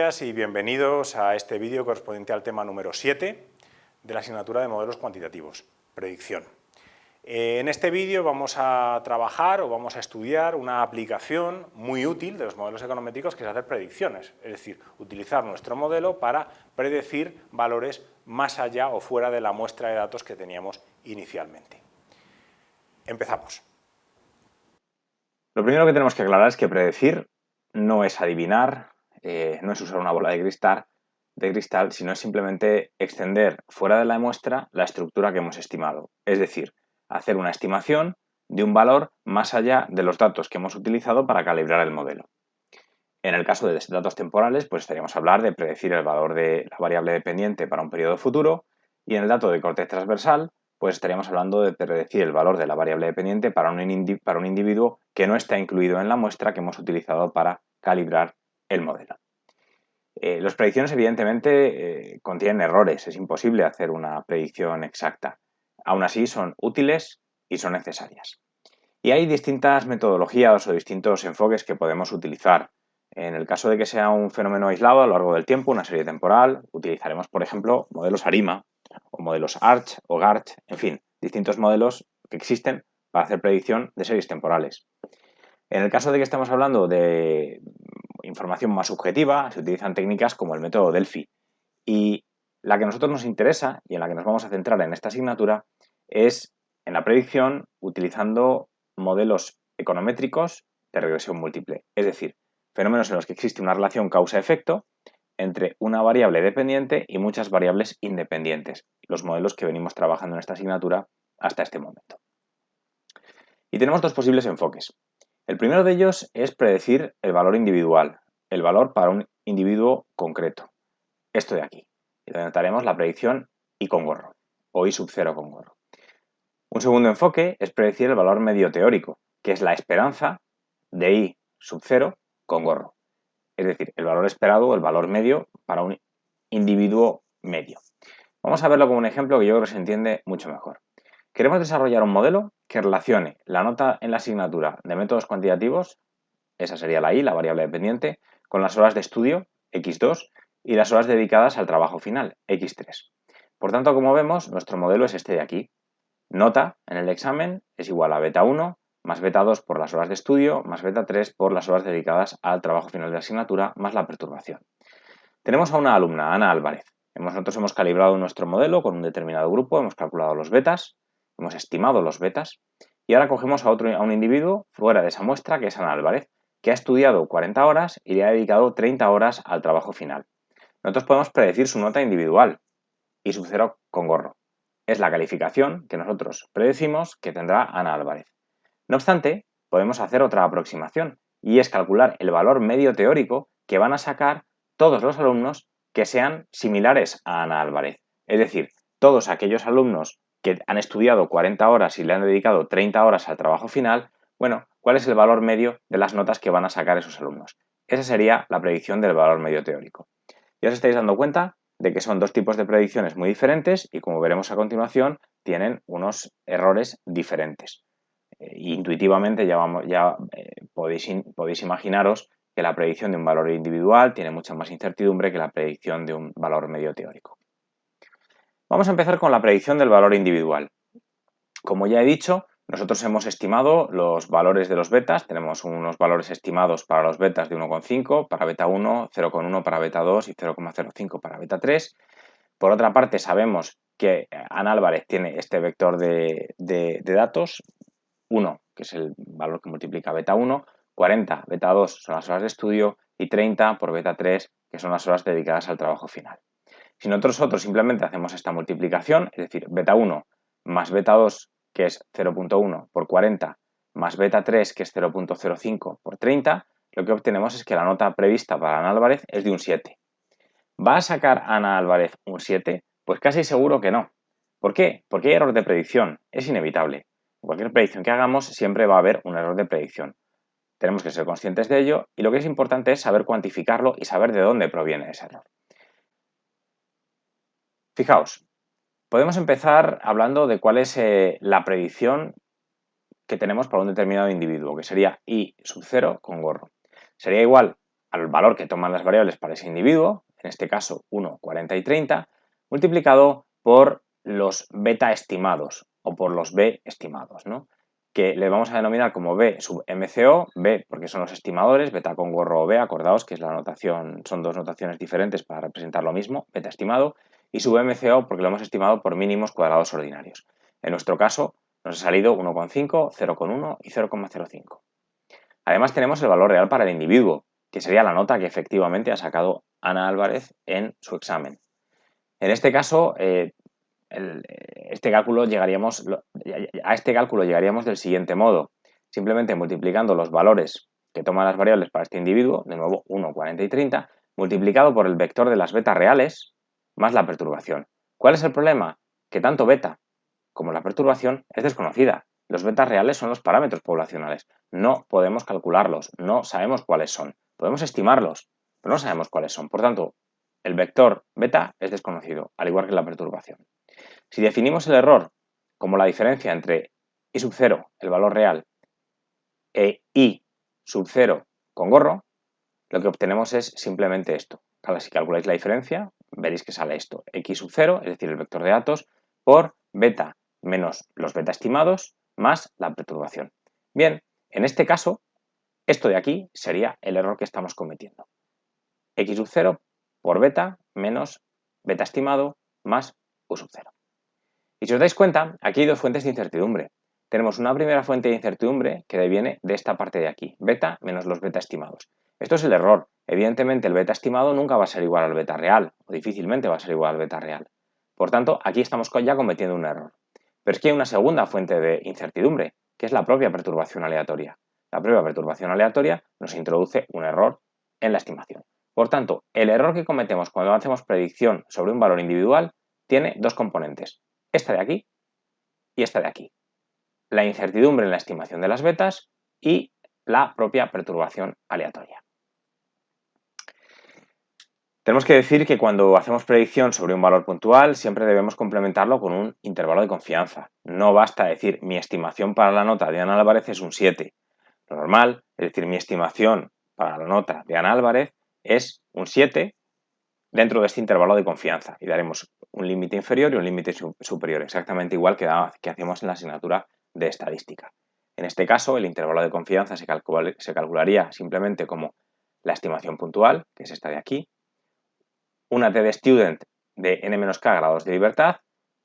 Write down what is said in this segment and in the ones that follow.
días y bienvenidos a este vídeo correspondiente al tema número 7 de la asignatura de modelos cuantitativos, predicción. En este vídeo vamos a trabajar o vamos a estudiar una aplicación muy útil de los modelos econométricos que es hacer predicciones, es decir, utilizar nuestro modelo para predecir valores más allá o fuera de la muestra de datos que teníamos inicialmente. Empezamos. Lo primero que tenemos que aclarar es que predecir no es adivinar, no es usar una bola de cristal, sino es simplemente extender fuera de la muestra la estructura que hemos estimado. Es decir, hacer una estimación de un valor más allá de los datos que hemos utilizado para calibrar el modelo. En el caso de datos temporales, pues estaríamos a hablar de predecir el valor de la variable dependiente para un periodo futuro, y en el dato de corte transversal, pues estaríamos hablando de predecir el valor de la variable dependiente para un individuo que no está incluido en la muestra que hemos utilizado para calibrar el modelo. Las predicciones evidentemente contienen errores, es imposible hacer una predicción exacta. Aún así son útiles y son necesarias. Y hay distintas metodologías o distintos enfoques que podemos utilizar. En el caso de que sea un fenómeno aislado a lo largo del tiempo, una serie temporal, utilizaremos, por ejemplo, modelos ARIMA o modelos ARCH o GARCH, en fin, distintos modelos que existen para hacer predicción de series temporales. En el caso de que estemos hablando de información más subjetiva, se utilizan técnicas como el método Delphi. Y la que a nosotros nos interesa y en la que nos vamos a centrar en esta asignatura es en la predicción utilizando modelos econométricos de regresión múltiple, es decir, fenómenos en los que existe una relación causa-efecto entre una variable dependiente y muchas variables independientes, los modelos que venimos trabajando en esta asignatura hasta este momento. Y tenemos dos posibles enfoques. El primero de ellos es predecir el valor individual, el valor para un individuo concreto, esto de aquí, y denotaremos la predicción I con gorro, o I sub 0 con gorro. Un segundo enfoque es predecir el valor medio teórico, que es la esperanza de I sub 0 con gorro. Es decir, el valor esperado o el valor medio para un individuo medio. Vamos a verlo con un ejemplo que yo creo que se entiende mucho mejor. Queremos desarrollar un modelo que relacione la nota en la asignatura de métodos cuantitativos, esa sería la I, la variable dependiente, con las horas de estudio, X2, y las horas dedicadas al trabajo final, X3. Por tanto, como vemos, nuestro modelo es este de aquí. Nota en el examen es igual a beta 1 más beta 2 por las horas de estudio más beta 3 por las horas dedicadas al trabajo final de la asignatura más la perturbación. Tenemos a una alumna, Ana Álvarez. Nosotros hemos calibrado nuestro modelo con un determinado grupo, hemos calculado los betas, hemos estimado los betas y ahora cogemos a un individuo fuera de esa muestra que es Ana Álvarez, que ha estudiado 40 horas y le ha dedicado 30 horas al trabajo final. Nosotros podemos predecir su nota individual, I sub 0 con gorro. Es la calificación que nosotros predecimos que tendrá Ana Álvarez. No obstante, podemos hacer otra aproximación y es calcular el valor medio teórico que van a sacar todos los alumnos que sean similares a Ana Álvarez. Es decir, todos aquellos alumnos que han estudiado 40 horas y le han dedicado 30 horas al trabajo final, bueno, ¿cuál es el valor medio de las notas que van a sacar esos alumnos? Esa sería la predicción del valor medio teórico. Ya os estáis dando cuenta de que son dos tipos de predicciones muy diferentes y, como veremos a continuación, tienen unos errores diferentes. Intuitivamente podéis imaginaros que la predicción de un valor individual tiene mucha más incertidumbre que la predicción de un valor medio teórico. Vamos a empezar con la predicción del valor individual. Como ya he dicho, nosotros hemos estimado los valores de los betas, tenemos unos valores estimados para los betas de 1,5 para beta 1, 0,1 para beta 2 y 0,05 para beta 3. Por otra parte, sabemos que Ana Álvarez tiene este vector de datos, 1, que es el valor que multiplica beta 1, 40 beta 2 son las horas de estudio y 30 por beta 3, que son las horas dedicadas al trabajo final. Si nosotros simplemente hacemos esta multiplicación, es decir, beta 1 más beta 2, que es 0,1 por 40, más beta 3, que es 0,05 por 30, lo que obtenemos es que la nota prevista para Ana Álvarez es de un 7. ¿Va a sacar Ana Álvarez un 7? Pues casi seguro que no. ¿Por qué? Porque hay error de predicción, es inevitable. En cualquier predicción que hagamos siempre va a haber un error de predicción. Tenemos que ser conscientes de ello y lo que es importante es saber cuantificarlo y saber de dónde proviene ese error. Fijaos, podemos empezar hablando de cuál es la predicción que tenemos para un determinado individuo, que sería I sub 0 con gorro. Sería igual al valor que toman las variables para ese individuo, en este caso 1, 40 y 30, multiplicado por los beta estimados o por los B estimados, ¿no? Que le vamos a denominar como B sub MCO, B porque son los estimadores, beta con gorro o B, acordaos que es la notación, son dos notaciones diferentes para representar lo mismo, beta estimado, y sub MCO porque lo hemos estimado por mínimos cuadrados ordinarios. En nuestro caso nos ha salido 1,5, 0,1 y 0,05. Además tenemos el valor real para el individuo, que sería la nota que efectivamente ha sacado Ana Álvarez en su examen. En este caso, a este cálculo llegaríamos del siguiente modo, simplemente multiplicando los valores que toman las variables para este individuo, de nuevo 1, 40 y 30, multiplicado por el vector de las betas reales más la perturbación. ¿Cuál es el problema? Que tanto beta como la perturbación es desconocida. Los betas reales son los parámetros poblacionales. No podemos calcularlos, no sabemos cuáles son. Podemos estimarlos, pero no sabemos cuáles son. Por tanto, el vector beta es desconocido, al igual que la perturbación. Si definimos el error como la diferencia entre i sub 0, el valor real, e i sub 0 con gorro, lo que obtenemos es simplemente esto. Ahora, si calculáis la diferencia, veréis que sale esto. X sub 0, es decir, el vector de datos, por beta menos los beta estimados más la perturbación. Bien, en este caso, esto de aquí sería el error que estamos cometiendo. X sub 0 por beta menos beta estimado más u sub 0. Y si os dais cuenta, aquí hay dos fuentes de incertidumbre. Tenemos una primera fuente de incertidumbre que viene de esta parte de aquí, beta menos los beta estimados. Esto es el error. Evidentemente el beta estimado nunca va a ser igual al beta real, o difícilmente va a ser igual al beta real. Por tanto, aquí estamos ya cometiendo un error. Pero es que hay una segunda fuente de incertidumbre, que es la propia perturbación aleatoria. La propia perturbación aleatoria nos introduce un error en la estimación. Por tanto, el error que cometemos cuando hacemos predicción sobre un valor individual tiene dos componentes. Esta de aquí y esta de aquí. La incertidumbre en la estimación de las betas y la propia perturbación aleatoria. Tenemos que decir que cuando hacemos predicción sobre un valor puntual siempre debemos complementarlo con un intervalo de confianza. No basta decir mi estimación para la nota de Ana Álvarez es un 7. Lo normal, es decir, mi estimación para la nota de Ana Álvarez es un 7 dentro de este intervalo de confianza y daremos un límite inferior y un límite superior, exactamente igual que hacemos en la asignatura de estadística. En este caso, el intervalo de confianza se calcularía simplemente como la estimación puntual, que es esta de aquí, una t de student de n-k grados de libertad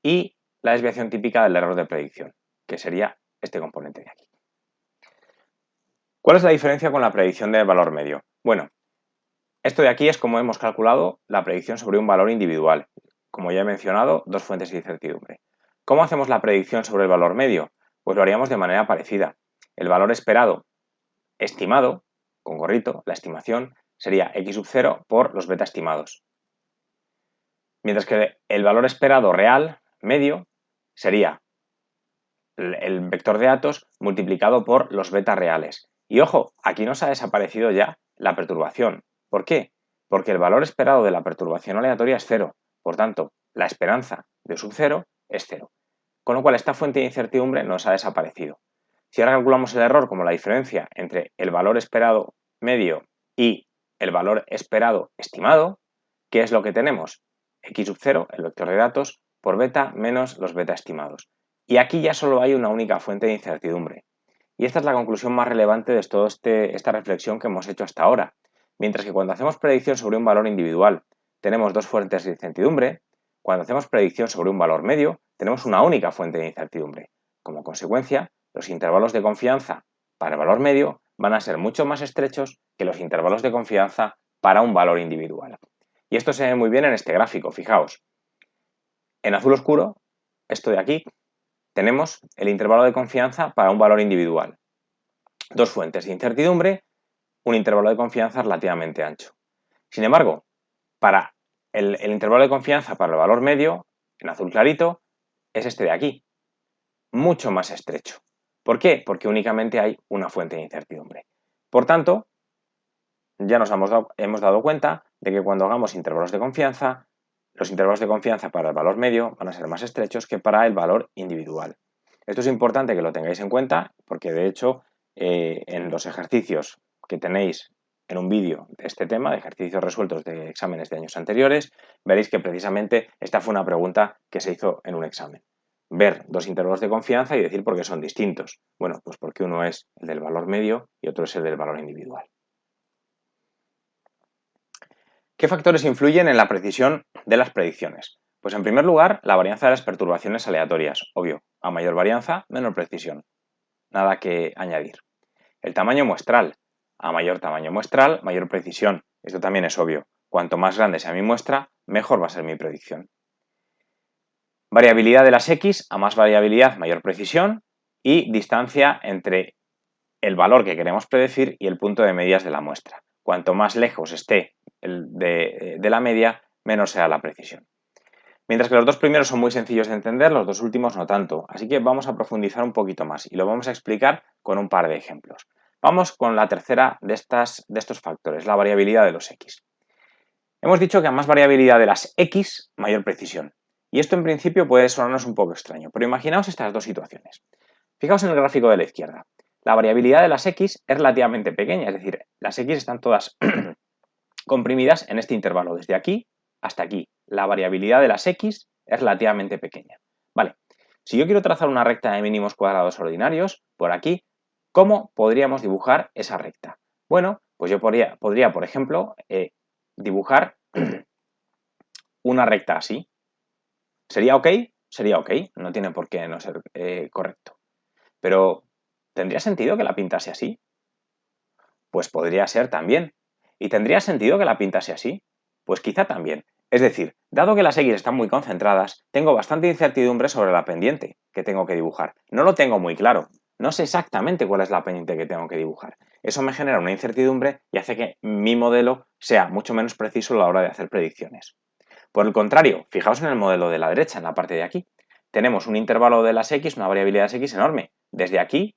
y la desviación típica del error de predicción, que sería este componente de aquí. ¿Cuál es la diferencia con la predicción del valor medio? Bueno, esto de aquí es como hemos calculado la predicción sobre un valor individual. Como ya he mencionado, dos fuentes de incertidumbre. ¿Cómo hacemos la predicción sobre el valor medio? Pues lo haríamos de manera parecida. El valor esperado estimado, con gorrito, la estimación, sería x sub 0 por los beta estimados. Mientras que el valor esperado real, medio, sería el vector de datos multiplicado por los beta reales. Y ojo, aquí nos ha desaparecido ya la perturbación. ¿Por qué? Porque el valor esperado de la perturbación aleatoria es 0. Por tanto, la esperanza de sub 0 es 0. Con lo cual, esta fuente de incertidumbre nos ha desaparecido. Si ahora calculamos el error como la diferencia entre el valor esperado medio y el valor esperado estimado, ¿qué es lo que tenemos? X sub 0, el vector de datos, por beta menos los beta estimados. Y aquí ya solo hay una única fuente de incertidumbre. Y esta es la conclusión más relevante de toda esta reflexión que hemos hecho hasta ahora. Mientras que cuando hacemos predicción sobre un valor individual tenemos dos fuentes de incertidumbre, cuando hacemos predicción sobre un valor medio tenemos una única fuente de incertidumbre. Como consecuencia, los intervalos de confianza para el valor medio van a ser mucho más estrechos que los intervalos de confianza para un valor individual. Y esto se ve muy bien en este gráfico, fijaos. En azul oscuro, esto de aquí, tenemos el intervalo de confianza para un valor individual. Dos fuentes de incertidumbre, un intervalo de confianza relativamente ancho. Sin embargo, para el intervalo de confianza para el valor medio, en azul clarito, es este de aquí, mucho más estrecho. ¿Por qué? Porque únicamente hay una fuente de incertidumbre. Por tanto, ya nos hemos dado cuenta de que cuando hagamos intervalos de confianza, los intervalos de confianza para el valor medio van a ser más estrechos que para el valor individual. Esto es importante que lo tengáis en cuenta porque de hecho en los ejercicios que tenéis en un vídeo de este tema, de ejercicios resueltos de exámenes de años anteriores, veréis que precisamente esta fue una pregunta que se hizo en un examen. Ver dos intervalos de confianza y decir por qué son distintos. Bueno, pues porque uno es el del valor medio y otro es el del valor individual. ¿Qué factores influyen en la precisión de las predicciones? Pues en primer lugar, la varianza de las perturbaciones aleatorias. Obvio, a mayor varianza, menor precisión. Nada que añadir. El tamaño muestral. A mayor tamaño muestral, mayor precisión. Esto también es obvio. Cuanto más grande sea mi muestra, mejor va a ser mi predicción. Variabilidad de las X, a más variabilidad, mayor precisión. Y distancia entre el valor que queremos predecir y el punto de medias de la muestra. Cuanto más lejos esté de la media, menor será la precisión. Mientras que los dos primeros son muy sencillos de entender, los dos últimos no tanto. Así que vamos a profundizar un poquito más y lo vamos a explicar con un par de ejemplos. Vamos con la tercera de estos factores, la variabilidad de los X. Hemos dicho que a más variabilidad de las X, mayor precisión. Y esto en principio puede sonarnos un poco extraño, pero imaginaos estas dos situaciones. Fijaos en el gráfico de la izquierda. La variabilidad de las X es relativamente pequeña, es decir, las X están todas comprimidas en este intervalo, desde aquí hasta aquí. La variabilidad de las X es relativamente pequeña. Vale, si yo quiero trazar una recta de mínimos cuadrados ordinarios, por aquí, ¿cómo podríamos dibujar esa recta? Bueno, pues yo podría por ejemplo, dibujar una recta así. ¿Sería ok? Sería ok, no tiene por qué no ser correcto. Pero, ¿tendría sentido que la pintase así? Pues podría ser también. ¿Y tendría sentido que la pintase así? Pues quizá también. Es decir, dado que las X están muy concentradas, tengo bastante incertidumbre sobre la pendiente que tengo que dibujar. No lo tengo muy claro. No sé exactamente cuál es la pendiente que tengo que dibujar. Eso me genera una incertidumbre y hace que mi modelo sea mucho menos preciso a la hora de hacer predicciones. Por el contrario, fijaos en el modelo de la derecha, en la parte de aquí. Tenemos un intervalo de las X, una variabilidad de las X enorme. Desde aquí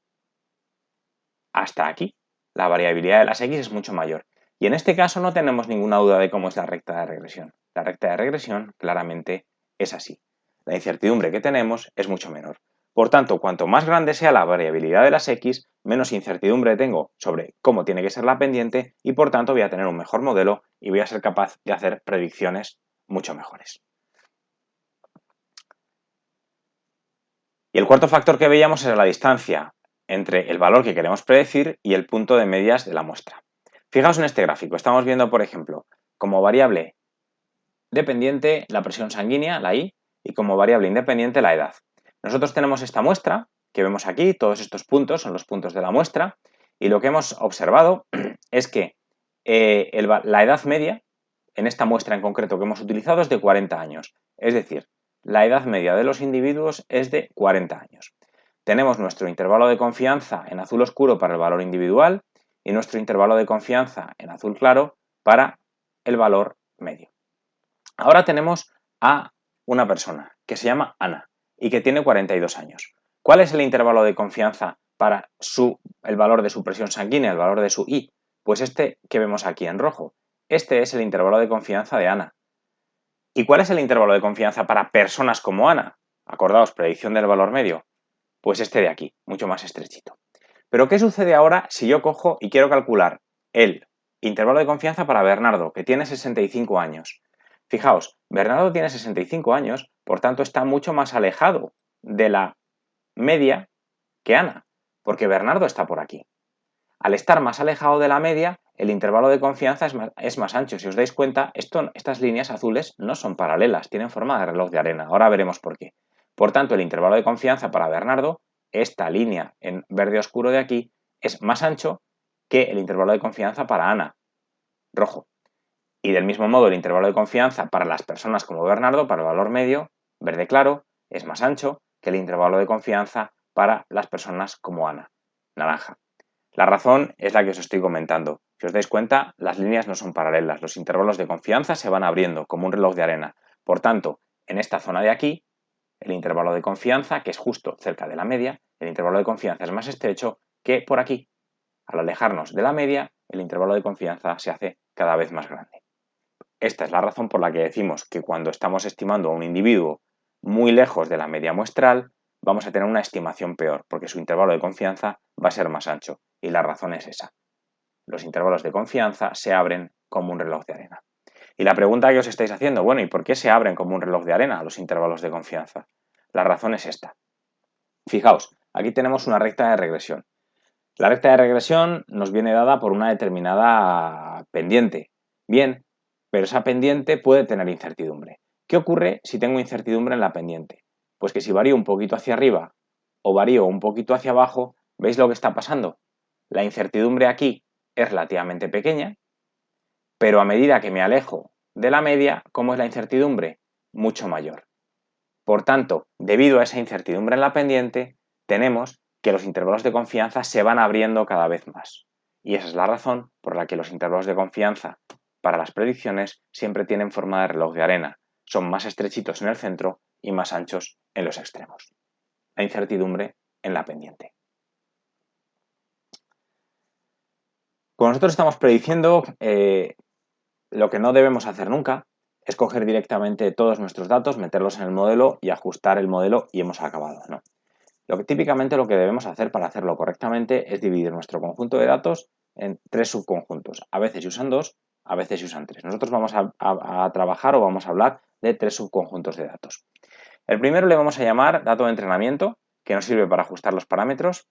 hasta aquí. La variabilidad de las X es mucho mayor. Y en este caso no tenemos ninguna duda de cómo es la recta de regresión. La recta de regresión claramente es así. La incertidumbre que tenemos es mucho menor. Por tanto, cuanto más grande sea la variabilidad de las X, menos incertidumbre tengo sobre cómo tiene que ser la pendiente y por tanto voy a tener un mejor modelo y voy a ser capaz de hacer predicciones mucho mejores. Y el cuarto factor que veíamos era la distancia entre el valor que queremos predecir y el punto de medias de la muestra. Fijaos en este gráfico, estamos viendo, por ejemplo, como variable dependiente la presión sanguínea, la I, y como variable independiente la edad. Nosotros tenemos esta muestra que vemos aquí, todos estos puntos son los puntos de la muestra, y lo que hemos observado es que la edad media, en esta muestra en concreto que hemos utilizado, es de 40 años. Es decir, la edad media de los individuos es de 40 años. Tenemos nuestro intervalo de confianza en azul oscuro para el valor individual y nuestro intervalo de confianza en azul claro para el valor medio. Ahora tenemos a una persona que se llama Ana y que tiene 42 años. ¿Cuál es el intervalo de confianza para el valor de su presión sanguínea, el valor de su I? Pues este que vemos aquí en rojo. Este es el intervalo de confianza de Ana. ¿Y cuál es el intervalo de confianza para personas como Ana? Acordaos, predicción del valor medio. Pues este de aquí, mucho más estrechito. Pero ¿qué sucede ahora si yo cojo y quiero calcular el intervalo de confianza para Bernardo, que tiene 65 años? Fijaos, Bernardo tiene 65 años, por tanto está mucho más alejado de la media que Ana, porque Bernardo está por aquí. Al estar más alejado de la media, el intervalo de confianza es más ancho. Si os dais cuenta, estas líneas azules no son paralelas, tienen forma de reloj de arena. Ahora veremos por qué. Por tanto, el intervalo de confianza para Bernardo, esta línea en verde oscuro de aquí, es más ancho que el intervalo de confianza para Ana, rojo. Y del mismo modo, el intervalo de confianza para las personas como Bernardo, para el valor medio, verde claro, es más ancho que el intervalo de confianza para las personas como Ana, naranja. La razón es la que os estoy comentando. Si os dais cuenta, las líneas no son paralelas. Los intervalos de confianza se van abriendo como un reloj de arena. Por tanto, en esta zona de aquí, el intervalo de confianza, que es justo cerca de la media, el intervalo de confianza es más estrecho que por aquí. Al alejarnos de la media, el intervalo de confianza se hace cada vez más grande. Esta es la razón por la que decimos que cuando estamos estimando a un individuo muy lejos de la media muestral, vamos a tener una estimación peor, porque su intervalo de confianza va a ser más ancho. Y la razón es esa. los intervalos de confianza se abren como un reloj de arena. Y la pregunta que os estáis haciendo, bueno, ¿y por qué se abren como un reloj de arena los intervalos de confianza? La razón es esta. Fijaos, aquí tenemos una recta de regresión. La recta de regresión nos viene dada por una determinada pendiente. Bien, pero esa pendiente puede tener incertidumbre. ¿Qué ocurre si tengo incertidumbre en la pendiente? Pues que si varío un poquito hacia arriba o varío un poquito hacia abajo, ¿veis lo que está pasando? La incertidumbre aquí es relativamente pequeña, pero a medida que me alejo de la media, ¿cómo es la incertidumbre? Mucho mayor. Por tanto, debido a esa incertidumbre en la pendiente, tenemos que los intervalos de confianza se van abriendo cada vez más. Y esa es la razón por la que los intervalos de confianza para las predicciones siempre tienen forma de reloj de arena. Son más estrechitos en el centro y más anchos en los extremos. La incertidumbre en la pendiente. Cuando nosotros estamos prediciendo, lo que no debemos hacer nunca es coger directamente todos nuestros datos, meterlos en el modelo y ajustar el modelo y hemos acabado, ¿no? Típicamente lo que debemos hacer para hacerlo correctamente es dividir nuestro conjunto de datos en 3 subconjuntos. A veces se usan 2, a veces se usan 3. Nosotros vamos a trabajar o vamos a hablar de 3 subconjuntos de datos. El primero le vamos a llamar dato de entrenamiento, que nos sirve para ajustar los parámetros.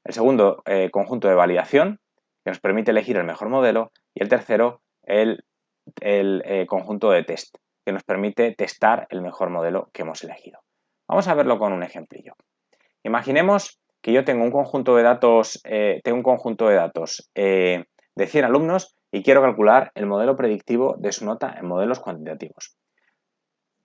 El segundo, conjunto de validación, que nos permite elegir el mejor modelo. Y el tercero, el conjunto de test, que nos permite testar el mejor modelo que hemos elegido. Vamos a verlo con un ejemplillo. Imaginemos que yo tengo un conjunto de datos, de 100 alumnos y quiero calcular el modelo predictivo de su nota en modelos cuantitativos.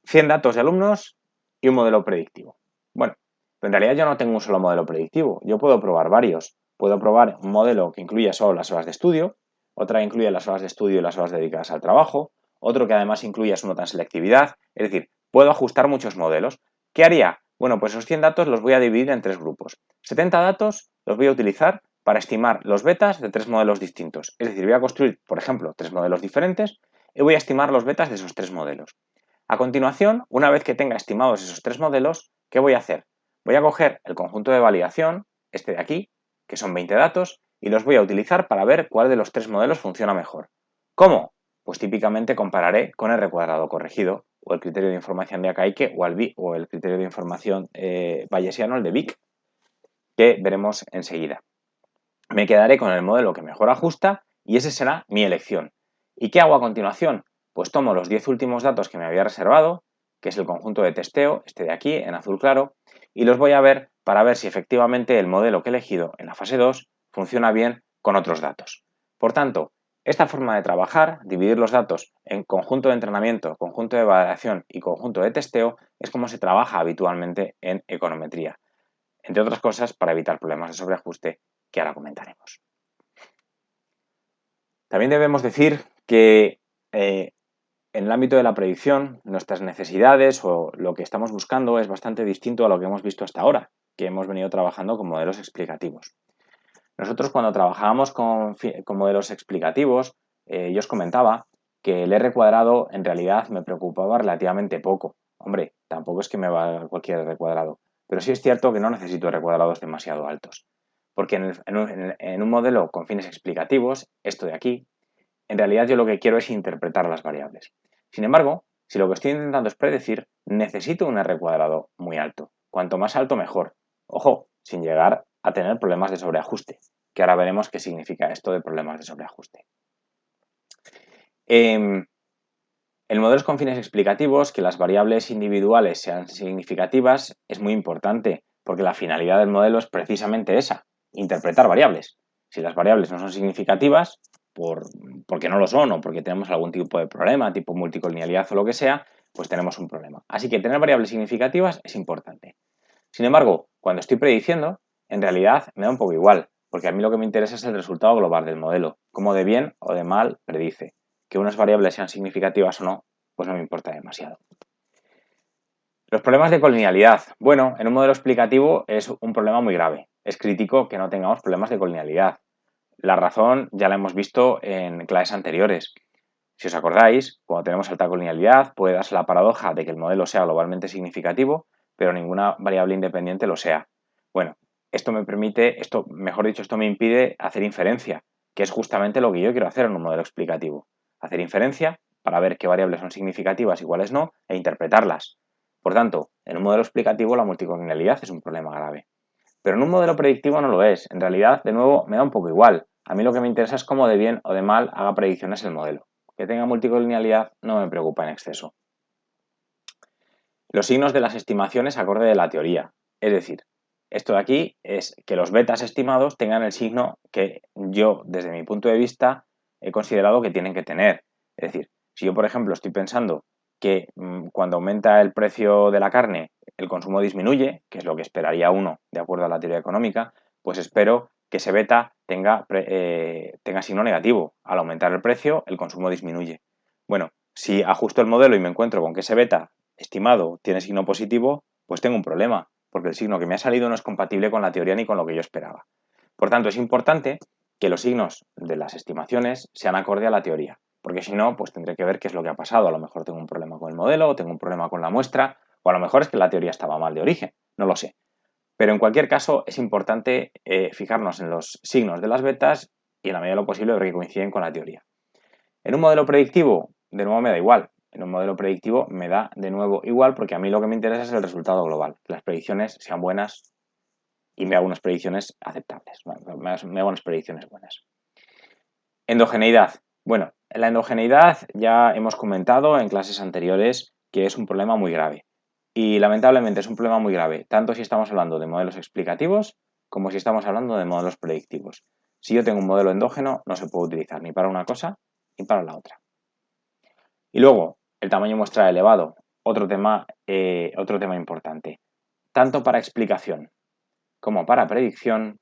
100 datos de alumnos y un modelo predictivo. Bueno, pero en realidad yo no tengo un solo modelo predictivo, yo puedo probar varios. Puedo probar un modelo que incluya solo las horas de estudio, otra que incluya las horas de estudio y las horas dedicadas al trabajo, otro que además incluya su nota en selectividad, es decir, puedo ajustar muchos modelos. ¿Qué haría? Bueno, pues esos 100 datos los voy a dividir en 3 grupos. 70 datos los voy a utilizar para estimar los betas de 3 modelos distintos. Es decir, voy a construir, por ejemplo, 3 modelos diferentes y voy a estimar los betas de esos 3 modelos. A continuación, una vez que tenga estimados esos 3 modelos, ¿qué voy a hacer? Voy a coger el conjunto de validación, este de aquí, que son 20 datos, y los voy a utilizar para ver cuál de los 3 modelos funciona mejor. ¿Cómo? Pues típicamente compararé con el recuadrado corregido, o el criterio de información de Akaike, o el criterio de información bayesiano, el de Vic, que veremos enseguida. Me quedaré con el modelo que mejor ajusta y ese será mi elección. ¿Y qué hago a continuación? Pues tomo los 10 últimos datos que me había reservado, que es el conjunto de testeo, este de aquí, en azul claro, y los voy a ver para ver si efectivamente el modelo que he elegido en la fase 2 funciona bien con otros datos. Por tanto, esta forma de trabajar, dividir los datos en conjunto de entrenamiento, conjunto de validación y conjunto de testeo, es como se trabaja habitualmente en econometría, entre otras cosas para evitar problemas de sobreajuste que ahora comentaremos. También debemos decir que en el ámbito de la predicción, nuestras necesidades o lo que estamos buscando es bastante distinto a lo que hemos visto hasta ahora, que hemos venido trabajando con modelos explicativos. Nosotros cuando trabajábamos con modelos explicativos, yo os comentaba que el R cuadrado en realidad me preocupaba relativamente poco. Hombre, tampoco es que me valga cualquier R cuadrado, pero sí es cierto que no necesito R cuadrados demasiado altos. Porque en un modelo con fines explicativos, esto de aquí, en realidad yo lo que quiero es interpretar las variables. Sin embargo, si lo que estoy intentando es predecir, necesito un R cuadrado muy alto. Cuanto más alto, mejor. Ojo, sin llegar a tener problemas de sobreajuste, que ahora veremos qué significa esto de problemas de sobreajuste. En modelos con fines explicativos, que las variables individuales sean significativas es muy importante, porque la finalidad del modelo es precisamente esa, interpretar variables. Si las variables no son significativas, porque no lo son o porque tenemos algún tipo de problema, tipo multicolinialidad o lo que sea, pues tenemos un problema. Así que tener variables significativas es importante. Sin embargo, cuando estoy prediciendo, en realidad me da un poco igual, porque a mí lo que me interesa es el resultado global del modelo, cómo de bien o de mal predice. Que unas variables sean significativas o no, pues no me importa demasiado. Los problemas de colinealidad. Bueno, en un modelo explicativo es un problema muy grave. Es crítico que no tengamos problemas de colinealidad. La razón ya la hemos visto en clases anteriores. Si os acordáis, cuando tenemos alta colinealidad puede darse la paradoja de que el modelo sea globalmente significativo, pero ninguna variable independiente lo sea. Bueno, esto me impide hacer inferencia, que es justamente lo que yo quiero hacer en un modelo explicativo. Hacer inferencia para ver qué variables son significativas y cuáles no, e interpretarlas. Por tanto, en un modelo explicativo la multicongenialidad es un problema grave. Pero en un modelo predictivo no lo es. En realidad, de nuevo, me da un poco igual. A mí lo que me interesa es cómo de bien o de mal haga predicciones el modelo. Que tenga multicolinealidad no me preocupa en exceso. Los signos de las estimaciones acorde de la teoría. Es decir, esto de aquí es que los betas estimados tengan el signo que yo, desde mi punto de vista, he considerado que tienen que tener. Es decir, si yo, por ejemplo, estoy pensando que cuando aumenta el precio de la carne, el consumo disminuye, que es lo que esperaría uno de acuerdo a la teoría económica, pues espero que ese beta tenga signo negativo. Al aumentar el precio, el consumo disminuye. Bueno, si ajusto el modelo y me encuentro con que ese beta estimado tiene signo positivo, pues tengo un problema, porque el signo que me ha salido no es compatible con la teoría ni con lo que yo esperaba. Por tanto, es importante que los signos de las estimaciones sean acorde a la teoría, porque si no, pues tendré que ver qué es lo que ha pasado. A lo mejor tengo un problema con el modelo, o tengo un problema con la muestra, o a lo mejor es que la teoría estaba mal de origen, no lo sé. Pero en cualquier caso, es importante fijarnos en los signos de las betas y en la medida de lo posible ver que coinciden con la teoría. En un modelo predictivo, de nuevo me da igual. En un modelo predictivo me da de nuevo igual porque a mí lo que me interesa es el resultado global, que las predicciones sean buenas y me hago unas predicciones aceptables, me hago unas predicciones buenas. Endogeneidad. Bueno, la endogeneidad ya hemos comentado en clases anteriores que es un problema muy grave. Y lamentablemente es un problema muy grave, tanto si estamos hablando de modelos explicativos como si estamos hablando de modelos predictivos. Si yo tengo un modelo endógeno, no se puede utilizar ni para una cosa ni para la otra. Y luego, el tamaño muestral elevado, otro tema importante. Tanto para explicación como para predicción,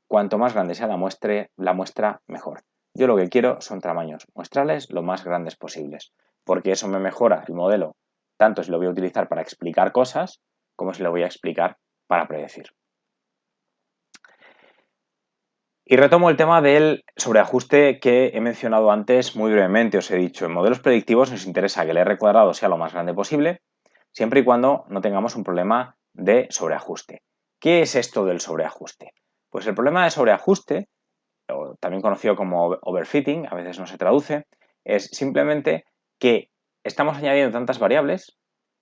cuanto más grande sea la muestra, mejor. Yo lo que quiero son tamaños muestrales lo más grandes posibles, porque eso me mejora el modelo, tanto si lo voy a utilizar para explicar cosas, como si lo voy a explicar para predecir. Y retomo el tema del sobreajuste que he mencionado antes muy brevemente. Os he dicho, en modelos predictivos nos interesa que el R cuadrado sea lo más grande posible, siempre y cuando no tengamos un problema de sobreajuste. ¿Qué es esto del sobreajuste? Pues el problema de sobreajuste, o también conocido como overfitting, a veces no se traduce, es simplemente que estamos añadiendo tantas variables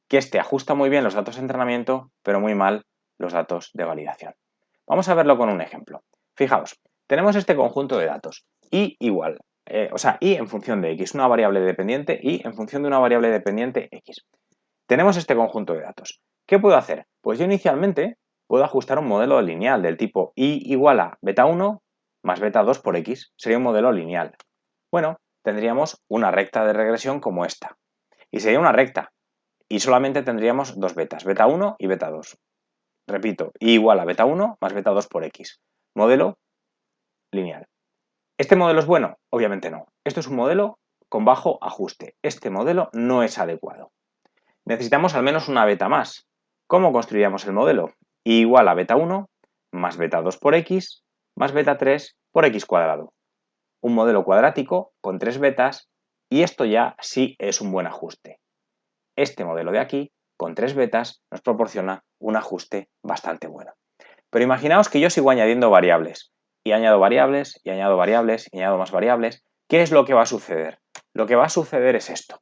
que este ajusta muy bien los datos de entrenamiento, pero muy mal los datos de validación. Vamos a verlo con un ejemplo. Fijaos, tenemos este conjunto de datos, y igual, y en función de x, una variable dependiente, y en función de una variable dependiente x. Tenemos este conjunto de datos. ¿Qué puedo hacer? Pues yo inicialmente puedo ajustar un modelo lineal del tipo y igual a beta 1 más beta 2 por x. Sería un modelo lineal. Bueno, tendríamos una recta de regresión como esta. Y sería una recta. Y solamente tendríamos dos betas, beta 1 y beta 2. Repito, y igual a beta 1 más beta 2 por x. Modelo lineal. ¿Este modelo es bueno? Obviamente no. Esto es un modelo con bajo ajuste. Este modelo no es adecuado. Necesitamos al menos una beta más. ¿Cómo construiríamos el modelo? Y igual a beta 1 más beta 2 por x más beta 3 por x cuadrado. Un modelo cuadrático con 3 betas y esto ya sí es un buen ajuste. Este modelo de aquí, con 3 betas, nos proporciona un ajuste bastante bueno. Pero imaginaos que yo sigo añadiendo variables, y añado variables, y añado variables, y añado más variables. ¿Qué es lo que va a suceder? Lo que va a suceder es esto.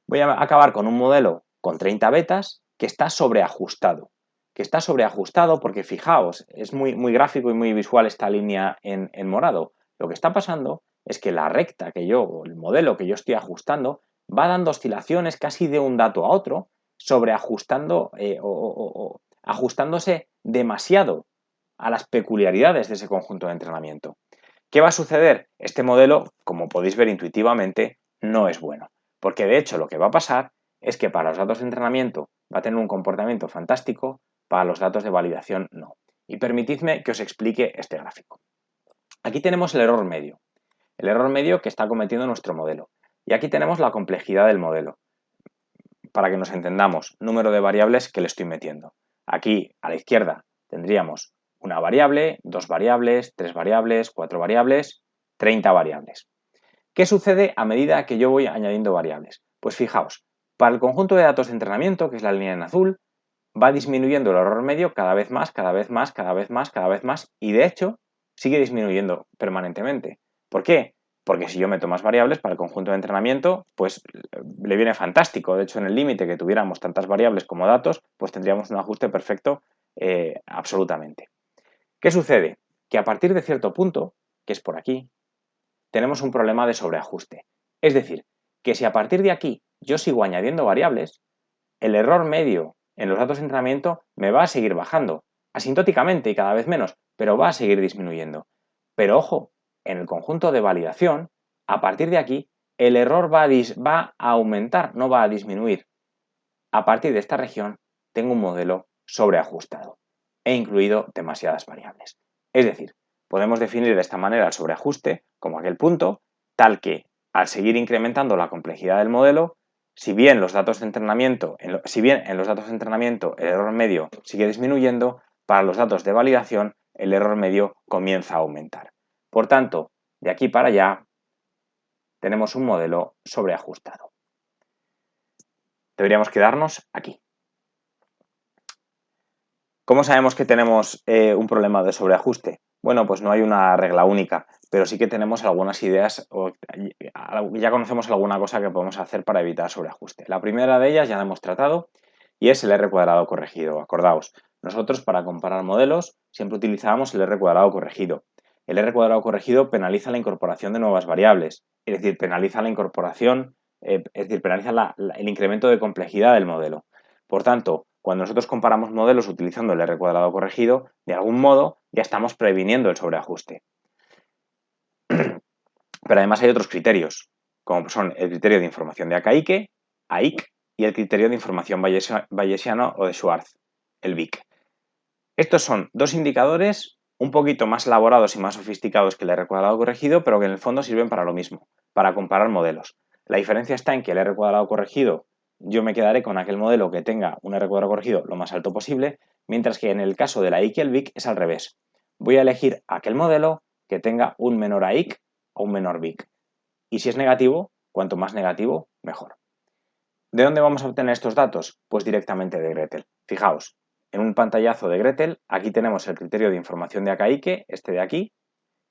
Voy a acabar con un modelo con 30 betas que está sobreajustado. Que está sobreajustado porque, fijaos, es muy gráfico y muy visual esta línea en morado. Lo que está pasando es que la recta el modelo que yo estoy ajustando, va dando oscilaciones casi de un dato a otro, sobreajustando ajustándose demasiado a las peculiaridades de ese conjunto de entrenamiento. ¿Qué va a suceder? Este modelo, como podéis ver intuitivamente, no es bueno. Porque de hecho lo que va a pasar es que para los datos de entrenamiento va a tener un comportamiento fantástico, para los datos de validación no. Y permitidme que os explique este gráfico. Aquí tenemos el error medio que está cometiendo nuestro modelo. Y aquí tenemos la complejidad del modelo. Para que nos entendamos, número de variables que le estoy metiendo. Aquí a la izquierda tendríamos una variable, 2 variables, 3 variables, 4 variables, 30 variables. ¿Qué sucede a medida que yo voy añadiendo variables? Pues fijaos, para el conjunto de datos de entrenamiento, que es la línea en azul, va disminuyendo el error medio cada vez más, cada vez más, cada vez más, cada vez más, y de hecho sigue disminuyendo permanentemente. ¿Por qué? Porque si yo meto más variables para el conjunto de entrenamiento, pues le viene fantástico. De hecho, en el límite que tuviéramos tantas variables como datos, pues tendríamos un ajuste perfecto absolutamente. ¿Qué sucede? Que a partir de cierto punto, que es por aquí, tenemos un problema de sobreajuste. Es decir, que si a partir de aquí yo sigo añadiendo variables, el error medio en los datos de entrenamiento me va a seguir bajando, asintóticamente y cada vez menos, pero va a seguir disminuyendo. Pero ojo, en el conjunto de validación, a partir de aquí, el error va a aumentar, no va a disminuir. A partir de esta región, tengo un modelo sobreajustado. He incluido demasiadas variables. Es decir, podemos definir de esta manera el sobreajuste como aquel punto tal que, al seguir incrementando la complejidad del modelo, si bien en los datos de entrenamiento el error medio sigue disminuyendo, para los datos de validación el error medio comienza a aumentar. Por tanto, de aquí para allá tenemos un modelo sobreajustado. Deberíamos quedarnos aquí. ¿Cómo sabemos que tenemos un problema de sobreajuste? Bueno, pues no hay una regla única, pero sí que tenemos algunas ideas, o ya conocemos alguna cosa que podemos hacer para evitar sobreajuste. La primera de ellas ya la hemos tratado y es el R cuadrado corregido. Acordaos, nosotros para comparar modelos siempre utilizábamos el R cuadrado corregido. El R cuadrado corregido penaliza la incorporación de nuevas variables, es decir, penaliza la incorporación, penaliza el incremento de complejidad del modelo. Por tanto, cuando nosotros comparamos modelos utilizando el R cuadrado corregido, de algún modo ya estamos previniendo el sobreajuste. Pero además hay otros criterios, como son el criterio de información de AIC y el criterio de información bayesiano o de Schwartz, el BIC. Estos son dos indicadores un poquito más elaborados y más sofisticados que el R cuadrado corregido, pero que en el fondo sirven para lo mismo, para comparar modelos. La diferencia está en que el R cuadrado corregido yo me quedaré con aquel modelo que tenga un R cuadrado corregido lo más alto posible, mientras que en el caso de la AIC y el BIC es al revés. Voy a elegir aquel modelo que tenga un menor AIC o un menor BIC. Y si es negativo, cuanto más negativo, mejor. ¿De dónde vamos a obtener estos datos? Pues directamente de Gretel. Fijaos, en un pantallazo de Gretel, aquí tenemos el criterio de información de AIC, este de aquí,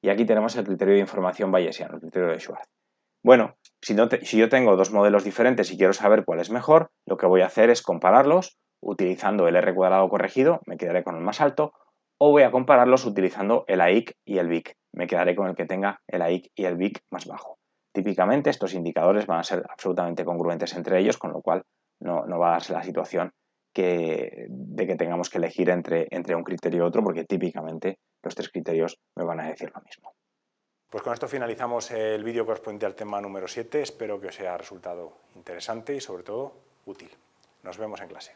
y aquí tenemos el criterio de información bayesiano, el criterio de Schwartz. Bueno, si yo tengo dos modelos diferentes y quiero saber cuál es mejor, lo que voy a hacer es compararlos utilizando el R cuadrado corregido, me quedaré con el más alto, o voy a compararlos utilizando el AIC y el BIC, me quedaré con el que tenga el AIC y el BIC más bajo. Típicamente estos indicadores van a ser absolutamente congruentes entre ellos, con lo cual no va a darse la situación de que tengamos que elegir entre un criterio y otro, porque típicamente los tres criterios me van a decir lo mismo. Pues con esto finalizamos el vídeo correspondiente al tema número 7. Espero que os haya resultado interesante y sobre todo útil. Nos vemos en clase.